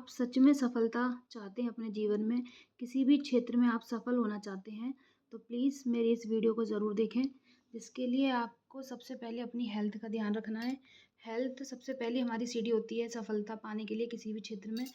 सच में सफलता चाहते हैं अपने जीवन में, किसी भी क्षेत्र में आप सफल होना चाहते हैं, तो प्लीज़ मेरी इस वीडियो को ज़रूर देखें। जिसके लिए आपको सबसे पहले अपनी हेल्थ का ध्यान रखना है। हेल्थ सबसे पहले हमारी सीढ़ी होती है सफलता पाने के लिए किसी भी क्षेत्र में।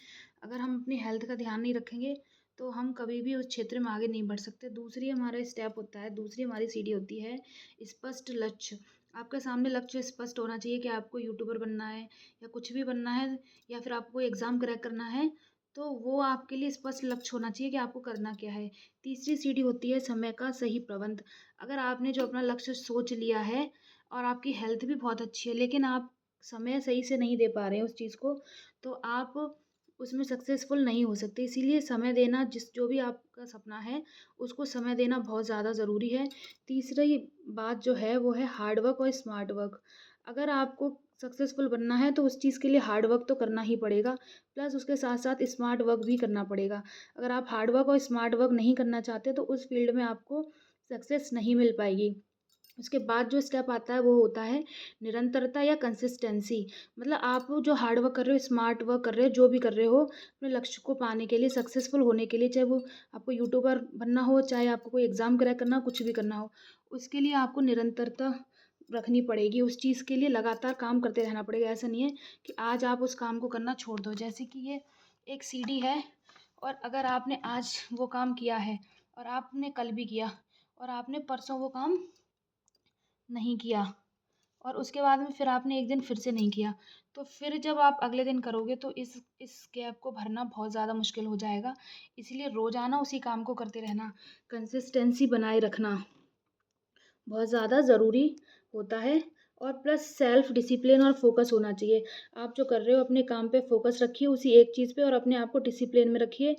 अगर हम अपनी हेल्थ का ध्यान नहीं रखेंगे, तो हम कभी भी उस क्षेत्र में आगे नहीं बढ़ सकते। दूसरी हमारा स्टेप होता है, दूसरी हमारी सीढ़ी होती है स्पष्ट लक्ष्य। आपके सामने लक्ष्य स्पष्ट होना चाहिए कि आपको यूट्यूबर बनना है या कुछ भी बनना है, या फिर आपको एग्ज़ाम क्रैक करना है, तो वो आपके लिए स्पष्ट लक्ष्य होना चाहिए कि आपको करना क्या है। तीसरी सीढ़ी होती है समय का सही प्रबंध। अगर आपने जो अपना लक्ष्य सोच लिया है और आपकी हेल्थ भी बहुत अच्छी है, लेकिन आप समय सही से नहीं दे पा रहे हैं उस चीज़ को, तो आप उसमें सक्सेसफुल नहीं हो सकते। इसीलिए समय देना, जो भी आपका सपना है, उसको समय देना बहुत ज़्यादा ज़रूरी है। तीसरी बात जो है वो है हार्ड वर्क और स्मार्ट वर्क। अगर आपको सक्सेसफुल बनना है तो उस चीज़ के लिए हार्ड वर्क तो करना ही पड़ेगा, प्लस उसके साथ-साथ स्मार्ट वर्क भी करना पड़ेगा। अगर आप हार्ड वर्क और स्मार्ट वर्क नहीं करना चाहते तो उस फील्ड में आपको सक्सेस नहीं मिल पाएगी। उसके बाद जो स्टेप आता है वो होता है निरंतरता या कंसिस्टेंसी। मतलब आप जो हार्ड वर्क कर रहे हो, स्मार्ट वर्क कर रहे हो, जो भी कर रहे हो अपने लक्ष्य को पाने के लिए, सक्सेसफुल होने के लिए, चाहे वो आपको यूट्यूबर बनना हो, चाहे आपको कोई एग्ज़ाम क्रैक करना हो, कुछ भी करना हो, उसके लिए आपको निरंतरता रखनी पड़ेगी। उस चीज़ के लिए लगातार काम करते रहना पड़ेगा। ऐसा नहीं है कि आज आप उस काम को करना छोड़ दो। जैसे कि ये एक सीढ़ी है, और अगर आपने आज वो काम किया है और आपने कल भी किया और आपने परसों वो काम नहीं किया, और उसके बाद में फिर आपने एक दिन फिर से नहीं किया, तो फिर जब आप अगले दिन करोगे तो इस गैप को भरना बहुत ज़्यादा मुश्किल हो जाएगा। इसीलिए रोज़ाना उसी काम को करते रहना, कंसिस्टेंसी बनाए रखना बहुत ज़्यादा ज़रूरी होता है। और प्लस सेल्फ डिसिप्लिन और फोकस होना चाहिए। आप जो कर रहे हो अपने काम पे फोकस रखिए उसी एक चीज़ पे, और अपने आप को डिसिप्लिन में रखिए,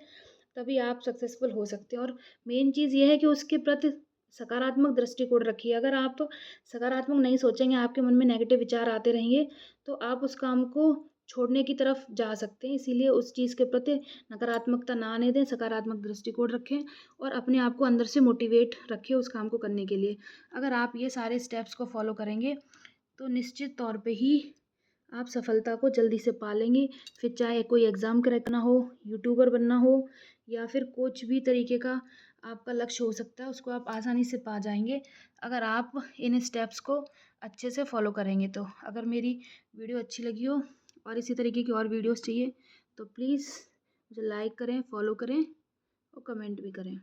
तभी आप सक्सेसफुल हो सकते हैं। और मेन चीज़ ये है कि उसके प्रति सकारात्मक दृष्टिकोण रखिए। अगर आप तो सकारात्मक नहीं सोचेंगे, आपके मन में नेगेटिव विचार आते रहेंगे, तो आप उस काम को छोड़ने की तरफ जा सकते हैं। इसीलिए उस चीज़ के प्रति नकारात्मकता ना आने दें, सकारात्मक दृष्टिकोण रखें और अपने आप को अंदर से मोटिवेट रखें उस काम को करने के लिए। अगर आप ये सारे स्टेप्स को फॉलो करेंगे, तो निश्चित तौर पे ही आप सफलता को जल्दी से पा लेंगे। फिर चाहे कोई एग्ज़ाम क्रैक करना हो, यूट्यूबर बनना हो, या फिर कुछ भी तरीके का आपका लक्ष्य हो सकता है, उसको आप आसानी से पा जाएँगे, अगर आप इन स्टेप्स को अच्छे से फ़ॉलो करेंगे तो। अगर मेरी वीडियो अच्छी लगी हो और इसी तरीके की और वीडियोज़ चाहिए, तो प्लीज़ मुझे लाइक करें, फ़ॉलो करें और कमेंट भी करें।